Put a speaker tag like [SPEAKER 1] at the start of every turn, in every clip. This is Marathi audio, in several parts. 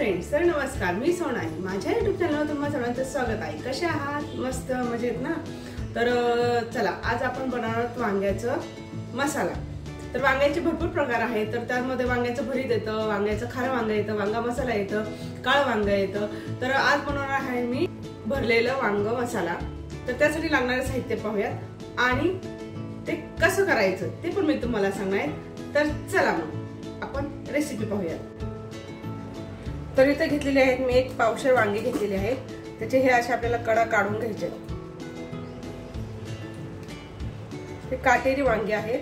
[SPEAKER 1] फ्रेंड्स, तर नमस्कार. मी सोनाली. माझ्या यूट्यूब चॅनलवर तुम्हा सर्वांचं स्वागत आहे. कसे आहात? मस्त मजेत ना? तर चला, आज आपण बनवणार आहोत वांग्याचं मसाला. तर वांग्याचे भरपूर प्रकार आहेत. तर त्यामध्ये वांग्याचं भरीत येतं, वांग्याचं खारं वांग येतं, वांगा मसाला येतं, काळं वांग येतं. तर आज बनवणार आहे मी भरलेलं वांग मसाला. तर त्यासाठी लागणारे साहित्य पाहूयात आणि ते कसं करायचं ते पण मी तुम्हाला सांगणार आहे. तर चला मग आपण रेसिपी पाहूयात. तर इथे घेतलेले आहेत मी एक पावशेर वांगे घेतलेले आहेत. त्याचे हे असे आपल्याला कडा काढून घ्यायचे. हे काटेरी वांगे आहेत.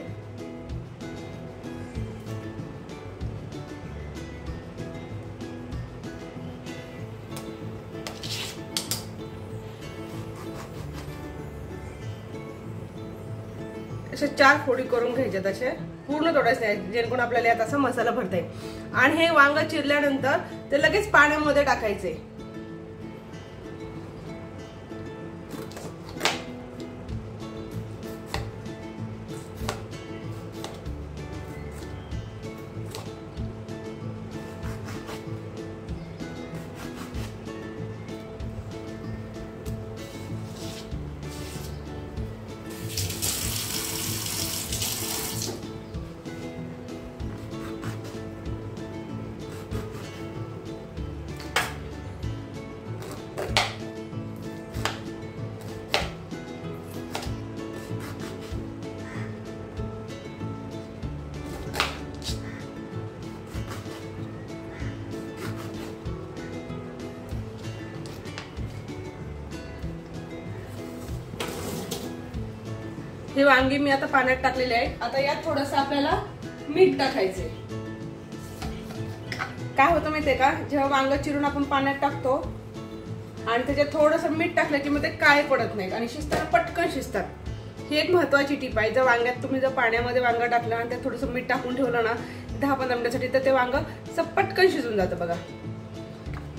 [SPEAKER 1] असे 4 फोडी करून घ्यायच्यात. असे पूर्ण तोडायचे नाही, जेणेकरून आपल्याला यात असा मसाला भरता येईल. आणि हे वांग चिरल्यानंतर ते लगेच पाण्यामध्ये टाकायचे. हे वांगी मी आता पाण्यात टाकलेले आहेत. आता यात थोडंसं आपल्याला मीठ टाकायचे. काय होतं माहितीये का, जेव्हा वांग चिरून आपण पाण्यात टाकतो आणि त्याच्यात थोडंसं मीठ टाकलं की मग ते काळे पडत नाहीत आणि शिजताना पटकन शिजतात. ही एक महत्वाची टीप आहे. जर वांग्यात तुम्ही जर पाण्यामध्ये वांग टाकलं आणि त्यात थोडंसं मीठ टाकून ठेवलं ना 10-15 मिनिटांसाठी, तर ते वांग पटकन शिजून जातं बघा.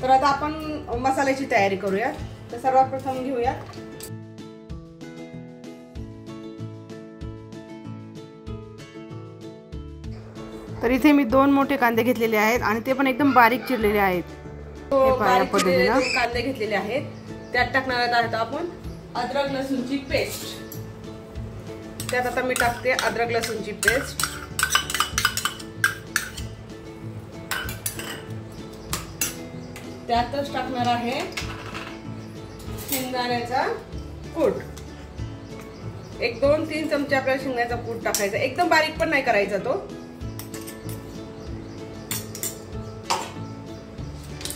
[SPEAKER 1] तर आता आपण मसाल्याची तयारी करूया. तर सर्वात प्रथम घेऊया तर इथे मी 2 मोठे कांदे घेतलेले आहेत आणि ते पण एकदम बारीक चिरलेले आहेत. कांदे घेतलेले आहेत. त्यात टाकणार आहोत आपण अद्रक लसूणची पेस्ट. त्यात आता मी टाकते अद्रक लसूणची पेस्ट. त्यातच टाकणार आहे शेंगदाण्याचा कूट. 1-2-3 चमचे आपल्याला शेंगदाण्याचा कूट टाकायचा. एकदम बारीक पण नाही करायचा तो.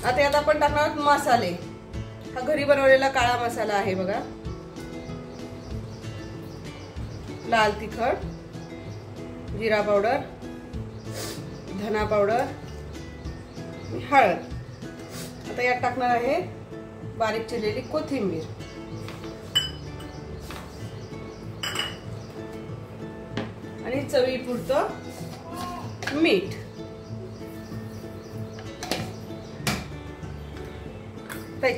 [SPEAKER 1] आता यात आपण टाकणार मसाले. हा घरी बनवलेला काळा मसाला आहे बघा. लाल तिखट, जिरा पावडर, धना पावडर, हळद. आता यात टाकणार आहे बारीक चिरलेली कोथिंबीर आणि चवीपुरतं मीठ.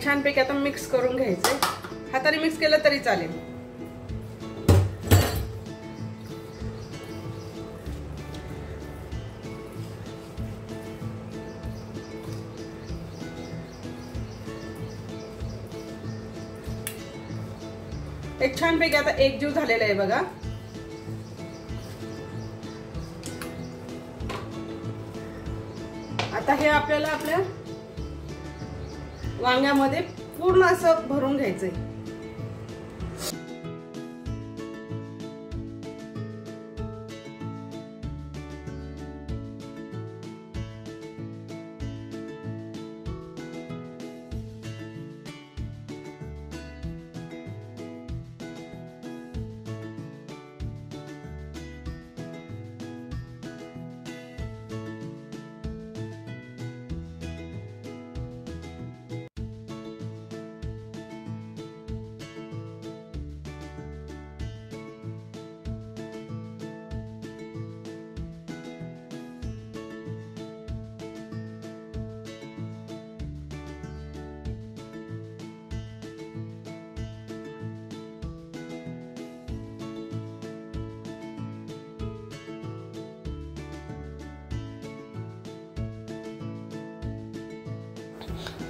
[SPEAKER 1] छानपैकी आता मिक्स करून घ्यायचंय. हाताने मिक्स केलं तरी चालेल. एक छानपैकी आता एकजीव झालेला आहे बघा. आता हे आपल्याला आपल्या वांग्यामध्ये पूर्ण असं भरून घ्यायचंय.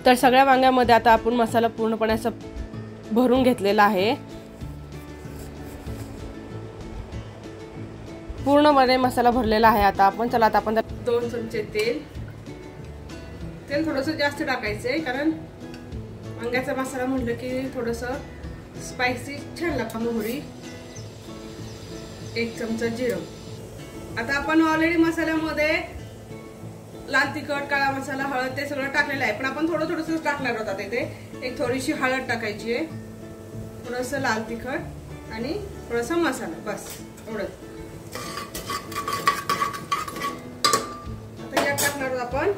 [SPEAKER 1] तर सगळ्या वांग्यामध्ये आता आपण मसाला पूर्णपणे असं भरून घेतलेला आहे। पूर्णपणे मसाला भरलेला आहे। आता आपण चला आता आपण 2 चमचे तेल थोडंसं जास्त टाकायचं आहे, कारण वांग्याचा मसाला म्हटलं की थोडंसं स्पायसी छान लागतं। मोहरी 1 चमचा जिरं। आता आपण ऑलरेडी मसाल्यामध्ये लाल तिखट, काळा मसाला, हळद ते सगळं टाकलेलं आहे, पण आपण थोडंसं टाकणार आहोत। आता इथे एक थोडीशी हळद टाकायची आहे, थोडंसं लाल तिखट आणि थोडासा मसाला, बस एवढंच। आता यात टाकणार आहोत आपण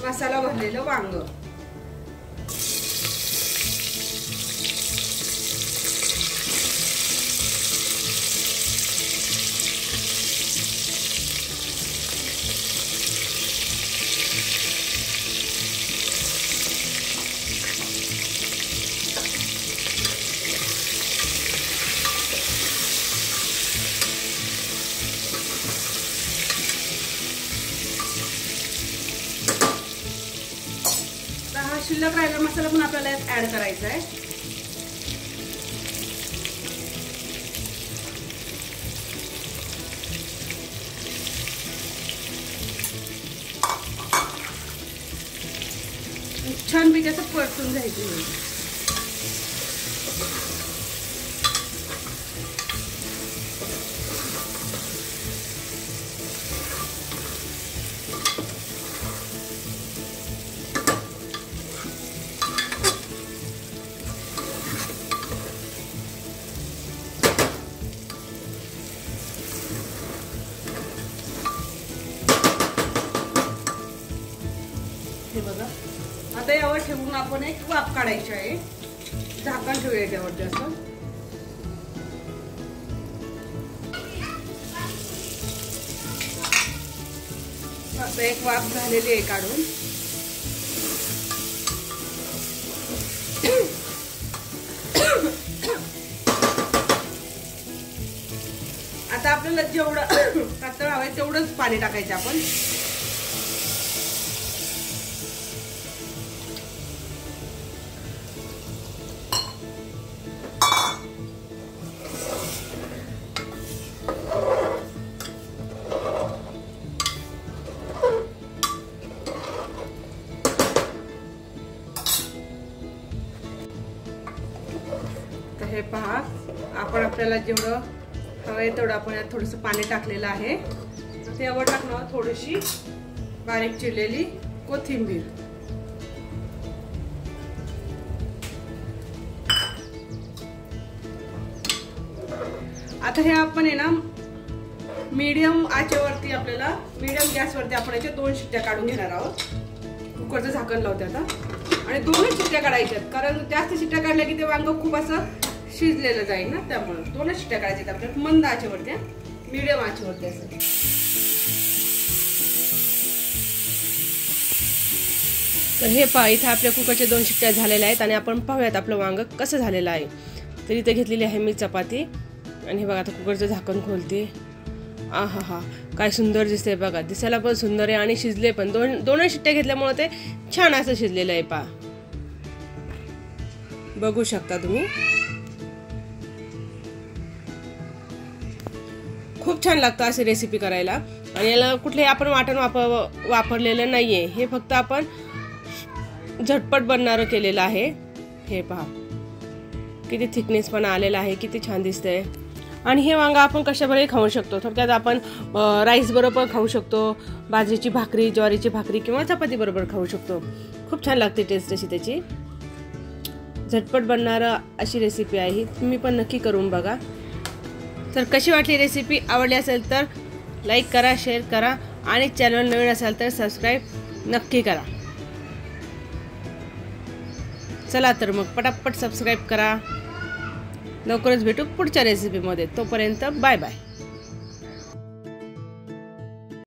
[SPEAKER 1] मसाला भरलेलं वांग। शिल्लक राहिलेला मसाला पण आपल्याला ऍड करायचा आहे। छान पैकी असं परतून घ्यायचं। बघा आता यावर ठेवून आपण एक वाफ काढायची आहे। झाकण ठेवूया त्यावरती असं। आता एक वाफ झालेली आहे काढून। आता आपल्याला जेवढं पातळ हवंय तेवढंच पाणी टाकायचं आपण। हे पहा, आपण आपल्याला जेवढं हवंय तेवढं आपण यात थोडंसं पाणी टाकलेलं आहे। त्यावर टाकणार थोडीशी बारीक चिरलेली कोथिंबीर। आता हे आपण आहे ना मीडियम आचेवरती, आपल्याला मीडियम गॅसवरती आपण याच्या 2 शिट्ट्या काढून घेणार आहोत। कुकरचं झाकण लावते आता आणि 2च शिट्ट्या काढायच्यात, कारण जास्त शिट्ट्या काढल्या की ते वांग खूप असं शिजलेलं जाईल ना, त्यामुळे 2च शिट्ट्या काढायच्यात आपल्याला मंद आचेवरती, मीडियम आचेवरती असं। तर हे पहा, इथे आपल्या कुकरच्या 2 शिट्ट्या झालेल्या आहेत आणि आपण पाहूयात आपलं वांग कसं झालेलं आहे। तर इथे घेतलेली आहे मी चपाती आणि हे बघा आता कुकरचं झाकण खोलते। आहा हा, काय सुंदर दिसतंय बघा, दिसायला पण सुंदर आहे आणि शिजले पण। 2 शिट्ट्या घेतल्यामुळे ते छान असं शिजलेलं आहे पहा, बघू शकता तुम्ही। खूप छान लागतं अशी रेसिपी करायला आणि याला कुठलेही आपण वाटण वापरलेलं नाहीये, हे फक्त आपण झटपट बनणारं केलेलं आहे। हे पहा किती थिकनेस पण आलेला आहे, किती छान दिसतंय। आणि हे वांगा आपण कशाबरोबर खाऊ शकतो, थोडक्यात आपण राईस बरोबर खाऊ शकतो, बाजरीची भाकरी, ज्वारीची भाकरी किंवा चपाती बरोबर खाऊ शकतो। खूप छान लागते टेस्ट अशी त्याची, झटपट बनणारं अशी रेसिपी आहे। तुम्ही पण नक्की करून बघा। तर कशी वाटली रेसिपी, आवडली असेल तर लाईक करा, शेअर करा आणि चॅनल नवीन असाल तर सबस्क्राईब नक्की करा। चला तर मग पटापट सबस्क्राईब करा। लवकरच भेटू पुढच्या रेसिपीमध्ये, तोपर्यंत बाय बाय।